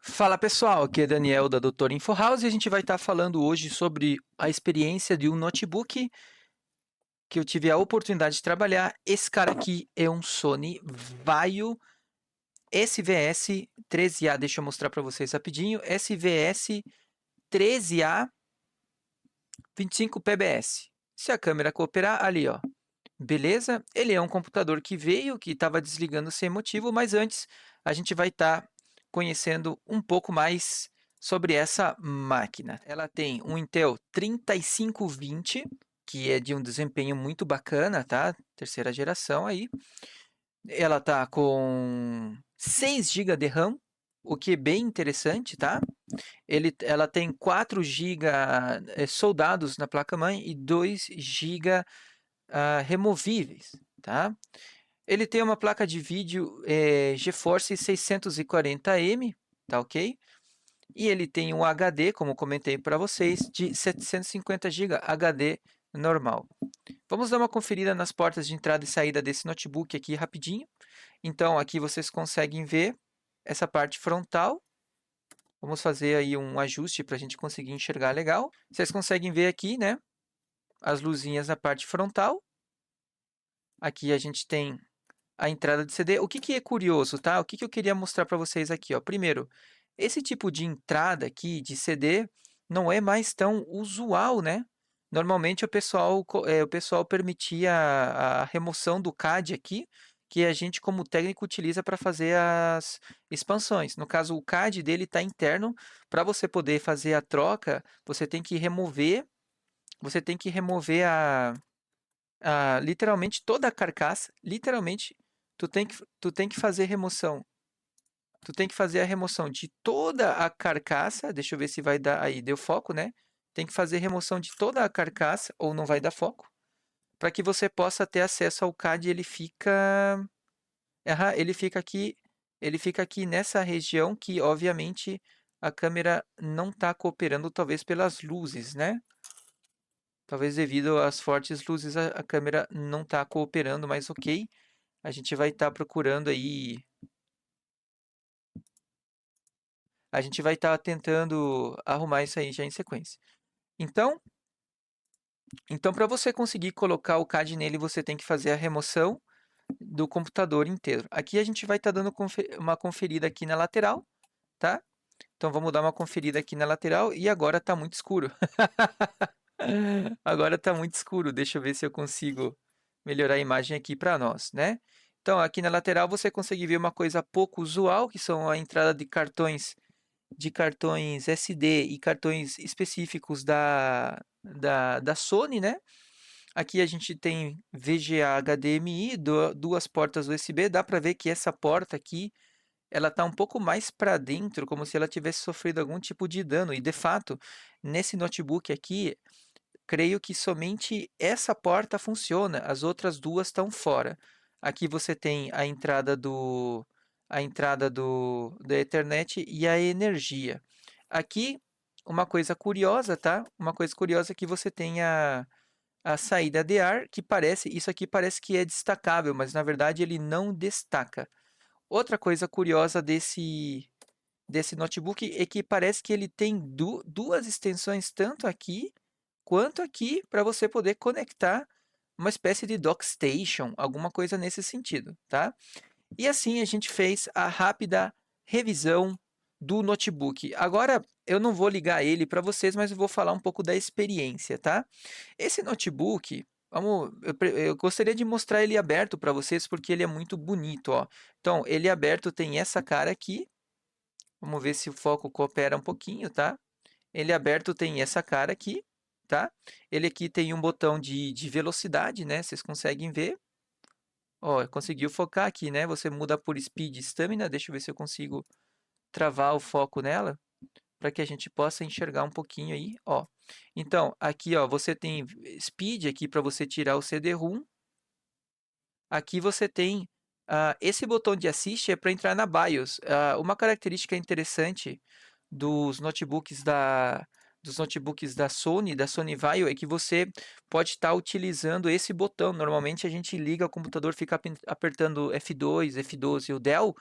Fala pessoal, aqui é Daniel da Doutor Info House e a gente vai estar falando hoje sobre a experiência de um notebook que eu tive a oportunidade de trabalhar. Esse cara aqui é um Sony Vaio SVS 13A, deixa eu mostrar para vocês rapidinho, SVS 13A 25 PBS. Se a câmera cooperar, ali ó, beleza? Ele é um computador que veio, que estava desligando sem motivo, mas antes a gente vai estar conhecendo um pouco mais sobre essa máquina. Ela tem um Intel 3520, que é de um desempenho muito bacana, tá? Terceira geração aí. Ela tá com 6 GB de RAM, o que é bem interessante, tá? Ela tem 4 GB soldados na placa-mãe e 2 GB removíveis, tá? Ele tem uma placa de vídeo GeForce 640M, tá ok? E ele tem um HD, como comentei para vocês, de 750 GB HD normal. Vamos dar uma conferida nas portas de entrada e saída desse notebook aqui rapidinho. Então, aqui vocês conseguem ver essa parte frontal. Vamos fazer aí um ajuste para a gente conseguir enxergar legal. Vocês conseguem ver aqui, né, as luzinhas na parte frontal. Aqui a gente tem a entrada de CD. O que que é curioso, tá? O que que eu queria mostrar para vocês aqui, ó. Primeiro, esse tipo de entrada aqui de CD não é mais tão usual, né? Normalmente o pessoal permitia a remoção do CAD aqui, que a gente como técnico utiliza para fazer as expansões. No caso, o CAD dele está interno. Para você poder fazer a troca, você tem que remover literalmente toda a carcaça, literalmente, tu tem que fazer remoção. Tu tem que fazer a remoção de toda a carcaça. Deixa eu ver se vai dar. Aí, deu foco, né? Tem que fazer remoção de toda a carcaça, ou não vai dar foco, para que você possa ter acesso ao CAD. Ele fica. Ele fica aqui nessa região que, obviamente, a câmera não está cooperando, talvez pelas luzes, né? Talvez devido às fortes luzes a câmera não está cooperando, mas ok. A gente vai estar procurando aí. A gente vai estar tentando arrumar isso aí já em sequência. Então, então para você conseguir colocar o CAD nele, você tem que fazer a remoção do computador inteiro. Aqui a gente vai estar dando uma conferida aqui na lateral, tá? Então vamos dar uma conferida aqui na lateral e agora está muito escuro. Agora está muito escuro. Deixa eu ver se eu consigo melhorar a imagem aqui para nós, né? Então aqui na lateral você consegue ver uma coisa pouco usual, que são a entrada de cartões SD e cartões específicos da Sony, né? Aqui a gente tem VGA HDMI, duas portas USB. Dá para ver que essa porta aqui, ela está um pouco mais para dentro, como se ela tivesse sofrido algum tipo de dano. E de fato, nesse notebook aqui, creio que somente essa porta funciona, as outras duas estão fora. Aqui você tem a entrada da Ethernet e a energia. Aqui, uma coisa curiosa, tá? Uma coisa curiosa é que você tem a saída de ar, que parece, isso aqui parece que é destacável, mas na verdade ele não destaca. Outra coisa curiosa desse notebook é que parece que ele tem duas extensões, tanto aqui quanto aqui, para você poder conectar uma espécie de dock station, alguma coisa nesse sentido, tá? E assim a gente fez a rápida revisão do notebook. Agora eu não vou ligar ele para vocês, mas eu vou falar um pouco da experiência, tá? Esse notebook, eu gostaria de mostrar ele aberto para vocês porque ele é muito bonito, ó. Então, ele aberto tem essa cara aqui. Vamos ver se o foco coopera um pouquinho, tá? Ele aberto tem essa cara aqui, tá? Ele aqui tem um botão de velocidade, né? Vocês conseguem ver. Ó, conseguiu focar aqui, né? Você muda por Speed e Stamina. Deixa eu ver se eu consigo travar o foco nela, para que a gente possa enxergar um pouquinho aí, ó. Então, aqui, ó, você tem Speed aqui para você tirar o CD-ROM. Aqui você tem esse botão de Assist é para entrar na BIOS. Uma característica interessante dos notebooks dos notebooks da Sony Vaio, é que você pode estar utilizando esse botão. Normalmente a gente liga o computador, fica apertando F2, F12. O Dell,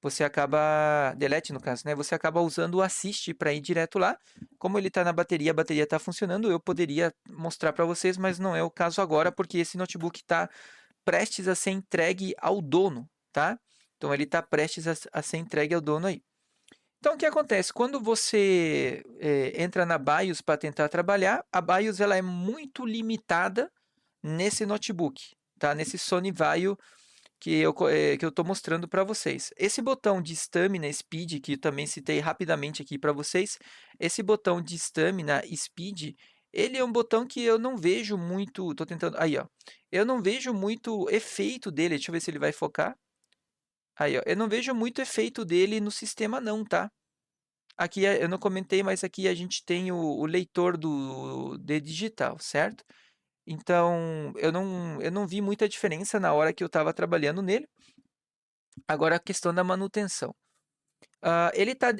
você acaba, Delete no caso, né? Você acaba usando o Assist para ir direto lá. Como ele está na bateria, a bateria está funcionando, eu poderia mostrar para vocês, mas não é o caso agora, porque esse notebook está prestes a ser entregue ao dono, tá? Então ele está prestes a ser entregue ao dono aí. Então, o que acontece? Quando você entra na BIOS para tentar trabalhar, a BIOS ela é muito limitada nesse notebook, tá? Nesse Sony Vaio que eu estou mostrando para vocês. Esse botão de Stamina Speed, que eu também citei rapidamente aqui para vocês, esse botão de Stamina Speed, ele é um botão que eu não vejo muito. Estou tentando. Aí, ó. Eu não vejo muito efeito dele. Deixa eu ver se ele vai focar. Aí, ó. Eu não vejo muito efeito dele no sistema, não, tá? Aqui eu não comentei, mas aqui a gente tem o leitor de digital, certo? Então eu não vi muita diferença na hora que eu estava trabalhando nele. Agora a questão da manutenção.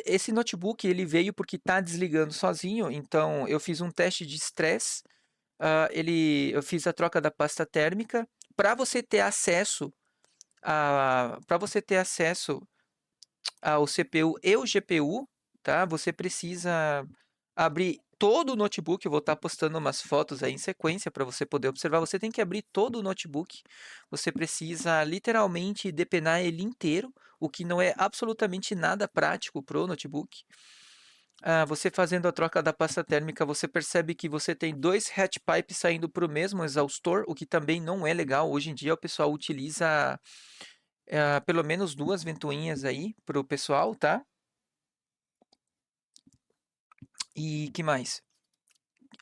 Esse notebook ele veio porque está desligando sozinho, então eu fiz um teste de estresse. Eu fiz a troca da pasta térmica para você ter acesso para você ter acesso ao CPU e o GPU, tá? Você precisa abrir todo o notebook. Eu vou estar postando umas fotos aí em sequência para você poder observar. Você tem que abrir todo o notebook. Você precisa literalmente depenar ele inteiro, o que não é absolutamente nada prático para o notebook. Você fazendo a troca da pasta térmica, você percebe que você tem dois hatch pipes saindo para o mesmo exaustor, o que também não é legal. Hoje em dia o pessoal utiliza pelo menos duas ventoinhas aí para o pessoal, tá? E que mais?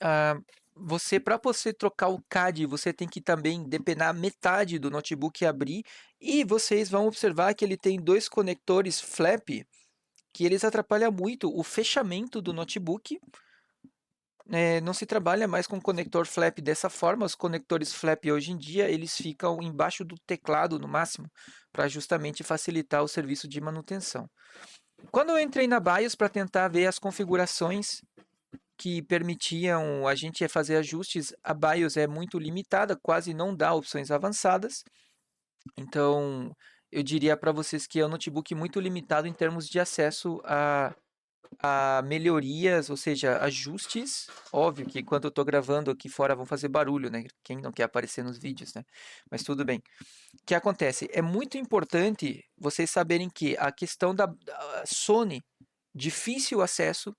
Ah, para você trocar o CAD, você tem que também depenar metade do notebook e abrir. E vocês vão observar que ele tem dois conectores flap que eles atrapalham muito o fechamento do notebook. Não se trabalha mais com conector flap dessa forma. Os conectores flap hoje em dia eles ficam embaixo do teclado no máximo, para justamente facilitar o serviço de manutenção. Quando eu entrei na BIOS para tentar ver as configurações que permitiam a gente fazer ajustes, a BIOS é muito limitada, quase não dá opções avançadas. Então, eu diria para vocês que é um notebook muito limitado em termos de acesso a melhorias, ou seja, ajustes. Óbvio que enquanto eu estou gravando aqui fora vão fazer barulho, né? Quem não quer aparecer nos vídeos, né? Mas tudo bem. O que acontece? É muito importante vocês saberem que a questão da Sony, difícil acesso,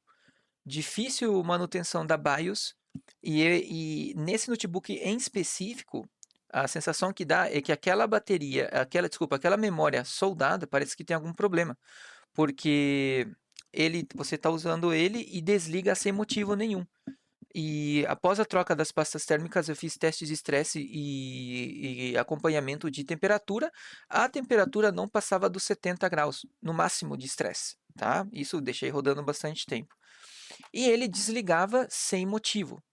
difícil manutenção da BIOS, e nesse notebook em específico, a sensação que dá é que aquela bateria, aquela memória soldada, parece que tem algum problema, porque você está usando ele e desliga sem motivo nenhum. E após a troca das pastas térmicas, eu fiz testes de estresse e acompanhamento de temperatura. A temperatura não passava dos 70 graus, no máximo de estresse, tá? Isso eu deixei rodando bastante tempo. E ele desligava sem motivo,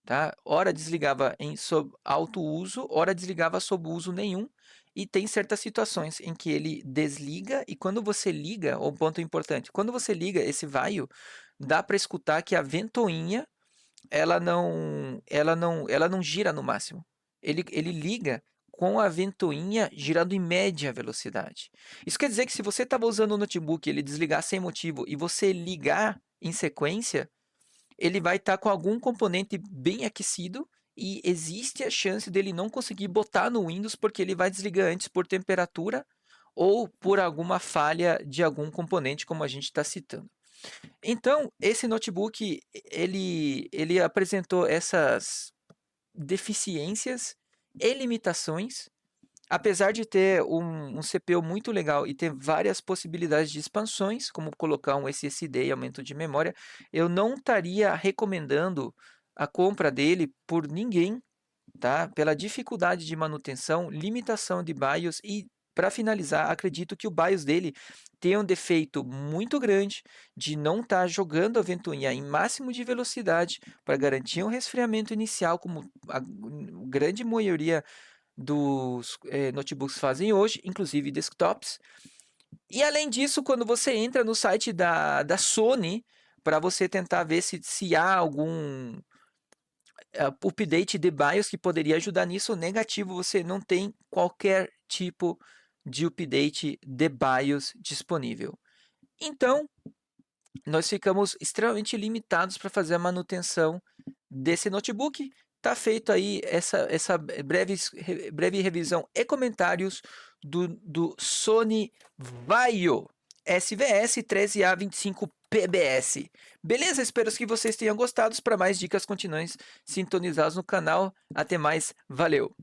tá? Ora desligava sob alto uso, ora desligava sob uso nenhum. E tem certas situações em que ele desliga e quando você liga, um ponto importante, quando você liga esse vaio, dá para escutar que a ventoinha ela não gira no máximo. Ele liga com a ventoinha girando em média velocidade. Isso quer dizer que se você estava usando o notebook, ele desligar sem motivo e você ligar em sequência, ele vai estar com algum componente bem aquecido e existe a chance dele não conseguir botar no Windows porque ele vai desligar antes por temperatura ou por alguma falha de algum componente, como a gente está citando. Então, esse notebook, ele apresentou essas deficiências e limitações, apesar de ter um CPU muito legal e ter várias possibilidades de expansões, como colocar um SSD e aumento de memória, eu não estaria recomendando a compra dele por ninguém, tá? Pela dificuldade de manutenção, limitação de BIOS e, para finalizar, acredito que o BIOS dele tem um defeito muito grande de não estar jogando a ventoinha em máximo de velocidade para garantir um resfriamento inicial, como a grande maioria dos notebooks fazem hoje, inclusive desktops. E além disso, quando você entra no site da Sony, para você tentar ver se há algum update de BIOS que poderia ajudar nisso. Negativo, você não tem qualquer tipo de update de BIOS disponível. Então, nós ficamos extremamente limitados para fazer a manutenção desse notebook. Tá feito aí essa breve revisão e comentários do Sony Vaio SVS 13A25 PBS. Beleza? Espero que vocês tenham gostado. Para mais dicas, continuem sintonizados no canal. Até mais. Valeu!